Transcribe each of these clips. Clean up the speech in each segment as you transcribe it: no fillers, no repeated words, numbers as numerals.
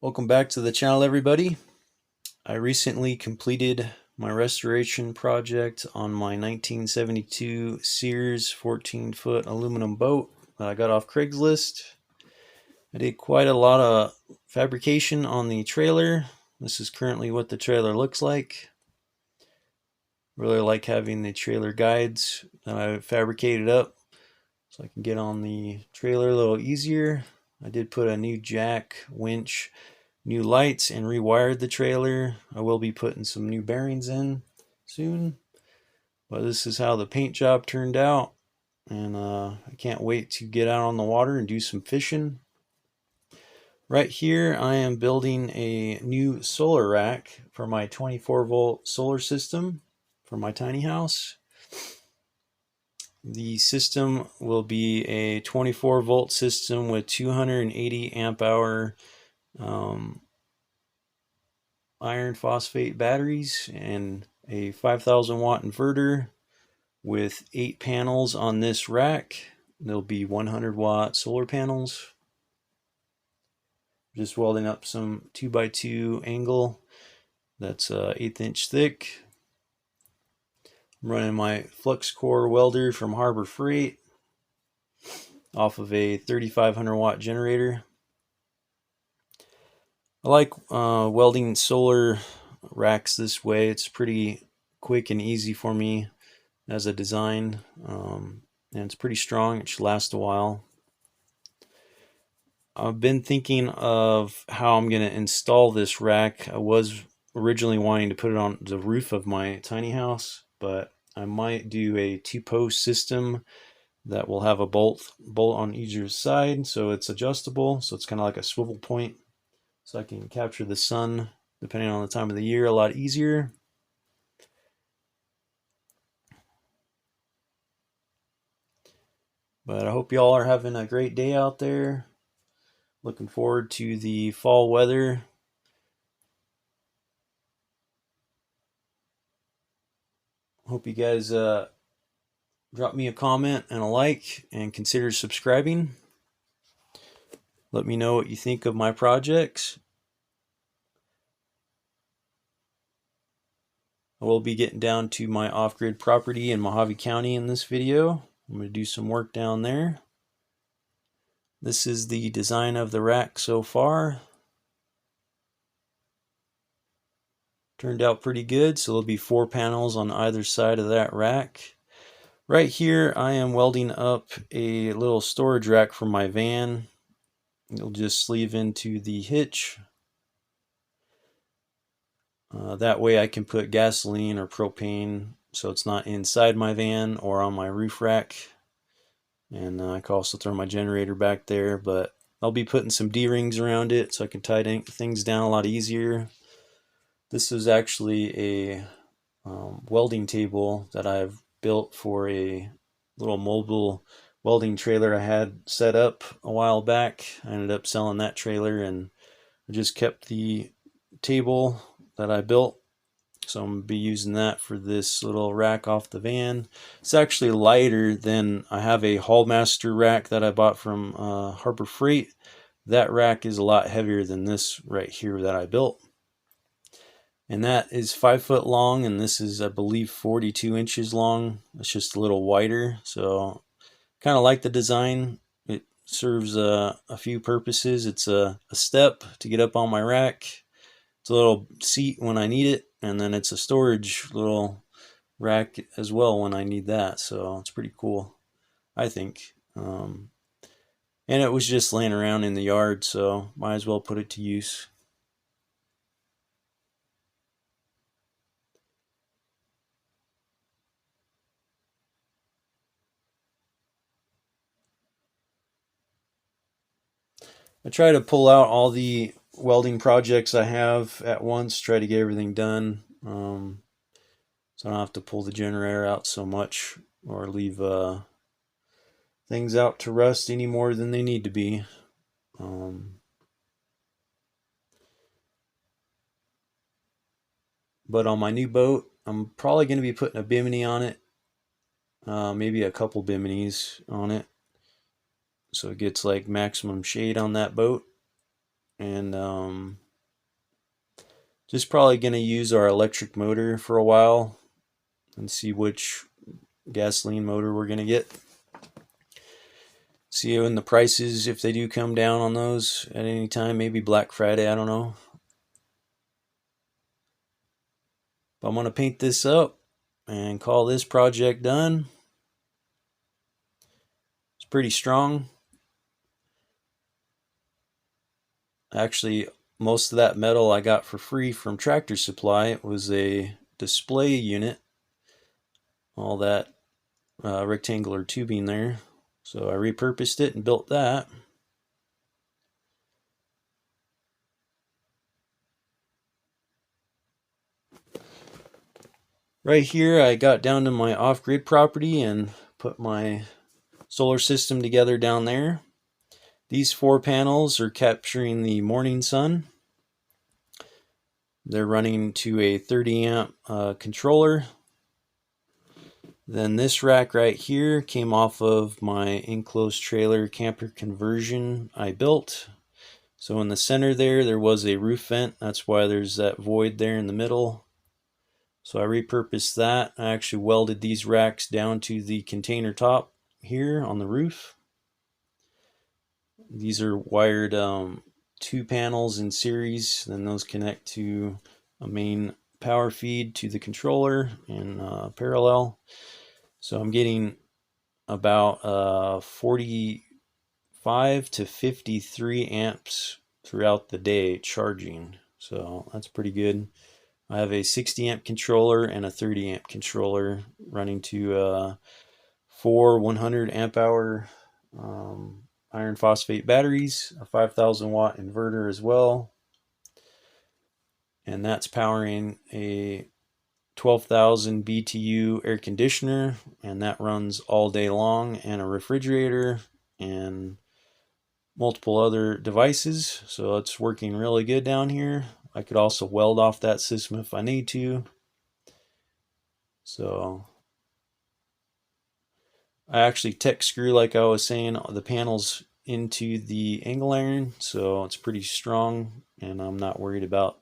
Welcome back to the channel, everybody. I recently completed my restoration project on my 1972 Sears 14-foot aluminum boat that I got off Craigslist. I did quite a lot of fabrication on the trailer. This is currently what the trailer looks like. Really like having the trailer guides that I fabricated up so I can get on the trailer a little easier. I did put a new jack, winch, new lights, and rewired the trailer. I will be putting some new bearings in soon. But this is how the paint job turned out. And I can't wait to get out on the water and do some fishing. Right here I am building a new solar rack for my 24-volt solar system for my tiny house. The system will be a 24-volt system with 280 amp hour iron phosphate batteries and a 5,000-watt inverter with 8 panels on this rack. There'll be 100-watt solar panels. Just welding up some 2x2 angle that's 1/8 inch thick. I'm running my flux core welder from Harbor Freight off of a 3,500-watt generator. I like welding solar racks this way. It's pretty quick and easy for me as a design, and it's pretty strong. It should last a while. I've been thinking of how I'm going to install this rack. I was originally wanting to put it on the roof of my tiny house, but I might do a 2-post system that will have a bolt on either side, so it's adjustable, so it's kind of like a swivel point, so I can capture the sun depending on the time of the year a lot easier. But I hope y'all are having a great day out there. Looking forward to the fall weather. Hope you guys drop me a comment and a like and consider subscribing. Let me know what you think of my projects. I will be getting down to my off-grid property in Mojave County in this video. I'm going to do some work down there. This is the design of the rack so far. Turned out pretty good, so there'll be 4 panels on either side of that rack. Right here I am welding up a little storage rack for my van. It'll just sleeve into the hitch. That way I can put gasoline or propane so it's not inside my van or on my roof rack. And I can also throw my generator back there, but I'll be putting some D-rings around it so I can tie things down a lot easier. This is actually a welding table that I've built for a little mobile welding trailer I had set up a while back. I ended up selling that trailer and I just kept the table that I built, so I'm going to be using that for this little rack off the van. It's actually lighter than, I have a Hallmaster rack that I bought from Harbor Freight. That rack is a lot heavier than this right here that I built. And that is 5 foot long, and this is, I believe, 42 inches long. It's just a little wider, so kind of like the design. It serves a few purposes. It's a step to get up on my rack. It's a little seat when I need it, and then it's a storage little rack as well when I need that. So it's pretty cool, I think. And it was just laying around in the yard, so might as well put it to use. I try to pull out all the welding projects I have at once, try to get everything done, so I don't have to pull the generator out so much or leave things out to rust any more than they need to be. But on my new boat, I'm probably going to be putting a bimini on it, maybe a couple biminis on it, so it gets like maximum shade on that boat. and just probably going to use our electric motor for a while and see which gasoline motor we're going to get. See when the prices, if they do come down on those at any time, maybe Black Friday, I don't know. But I'm going to paint this up and call this project done. It's pretty strong. Actually, most of that metal I got for free from Tractor Supply. It was a display unit, all that rectangular tubing there. So I repurposed it and built that. Right here I got down to my off-grid property and put my solar system together down there. These 4 panels are capturing the morning sun. They're running to a 30 amp controller. Then this rack right here came off of my enclosed trailer camper conversion I built. So in the center there was a roof vent. That's why there's that void there in the middle. So I repurposed that. I actually welded these racks down to the container top here on the roof. These are wired 2 panels in series, then those connect to a main power feed to the controller in parallel. So I'm getting about 45 to 53 amps throughout the day charging. So that's pretty good. I have a 60 amp controller and a 30 amp controller running to 4 100 amp hour iron phosphate batteries, a 5,000 watt inverter as well, and that's powering a 12,000 BTU air conditioner, and that runs all day long, and a refrigerator and multiple other devices. So it's working really good down here. I could also weld off that system if I need to. So I actually tech screw, like I was saying, the panels into the angle iron, so it's pretty strong, and I'm not worried about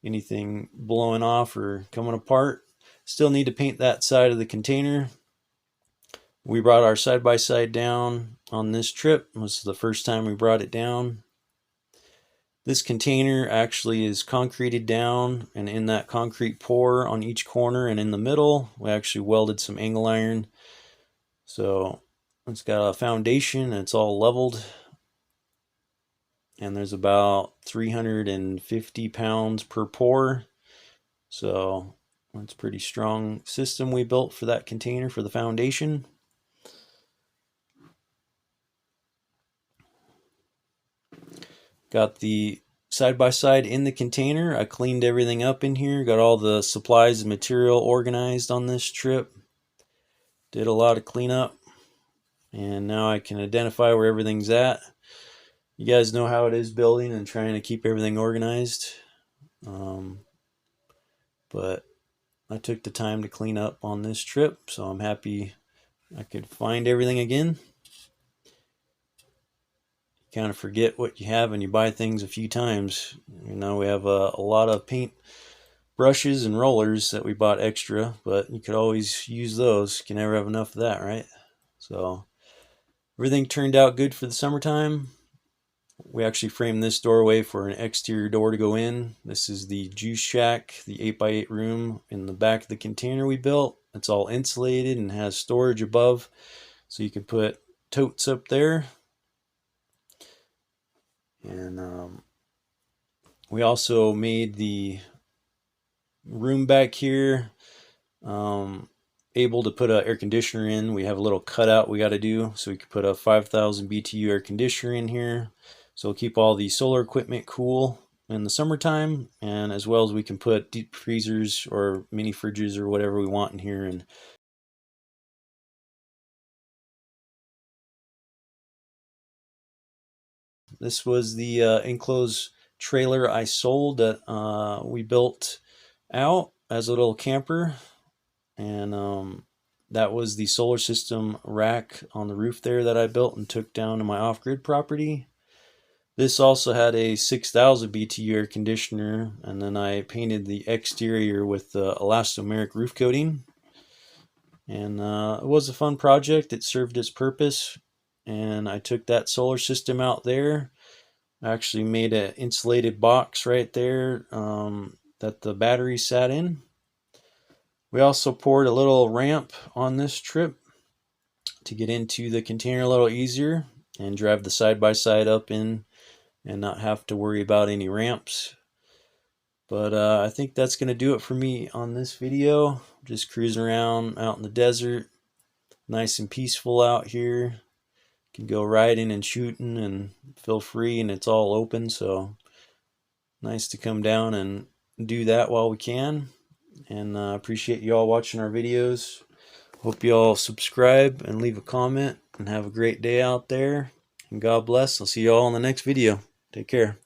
anything blowing off or coming apart. Still need to paint that side of the container. We brought our side-by-side down on this trip. This was the first time we brought it down. This container actually is concreted down, and in that concrete pour on each corner and in the middle, we actually welded some angle iron. So it's got a foundation, and it's all leveled, and there's about 350 pounds per pour. So that's a pretty strong system we built for that container for the foundation. Got the side-by-side in the container. I cleaned everything up in here, got all the supplies and material organized on this trip. Did a lot of cleanup, and now I can identify where everything's at. You guys know how it is building and trying to keep everything organized. But I took the time to clean up on this trip, so I'm happy I could find everything again. You kind of forget what you have and you buy things a few times. You know, we have a lot of paint brushes and rollers that we bought extra, but you could always use those. You can never have enough of that, right? So everything turned out good for the summertime. We actually framed this doorway for an exterior door to go in. This is the juice shack, the 8x8 room in the back of the container we built. It's all insulated and has storage above, so you can put totes up there. And we also made the room back here able to put an air conditioner in. We have a little cutout we got to do, so we could put a 5,000 BTU air conditioner in here. So we'll keep all the solar equipment cool in the summertime, and as well as we can put deep freezers or mini fridges or whatever we want in here. And this was the enclosed trailer I sold that we built out as a little camper, and that was the solar system rack on the roof there that I built and took down to my off-grid property. This also had a 6,000 BTU air conditioner, and then I painted the exterior with the elastomeric roof coating. And it was a fun project. It served its purpose, and I took that solar system out there. I actually made an insulated box right there that the battery sat in. We also poured a little ramp on this trip to get into the container a little easier and drive the side-by-side up in and not have to worry about any ramps. But I think that's going to do it for me on this video. Just cruising around out in the desert. Nice and peaceful out here. Can go riding and shooting and feel free, and it's all open, so nice to come down and do that while we can. And appreciate you all watching our videos. Hope you all subscribe and leave a comment, and have a great day out there. And God bless. I'll see you all in the next video. Take care.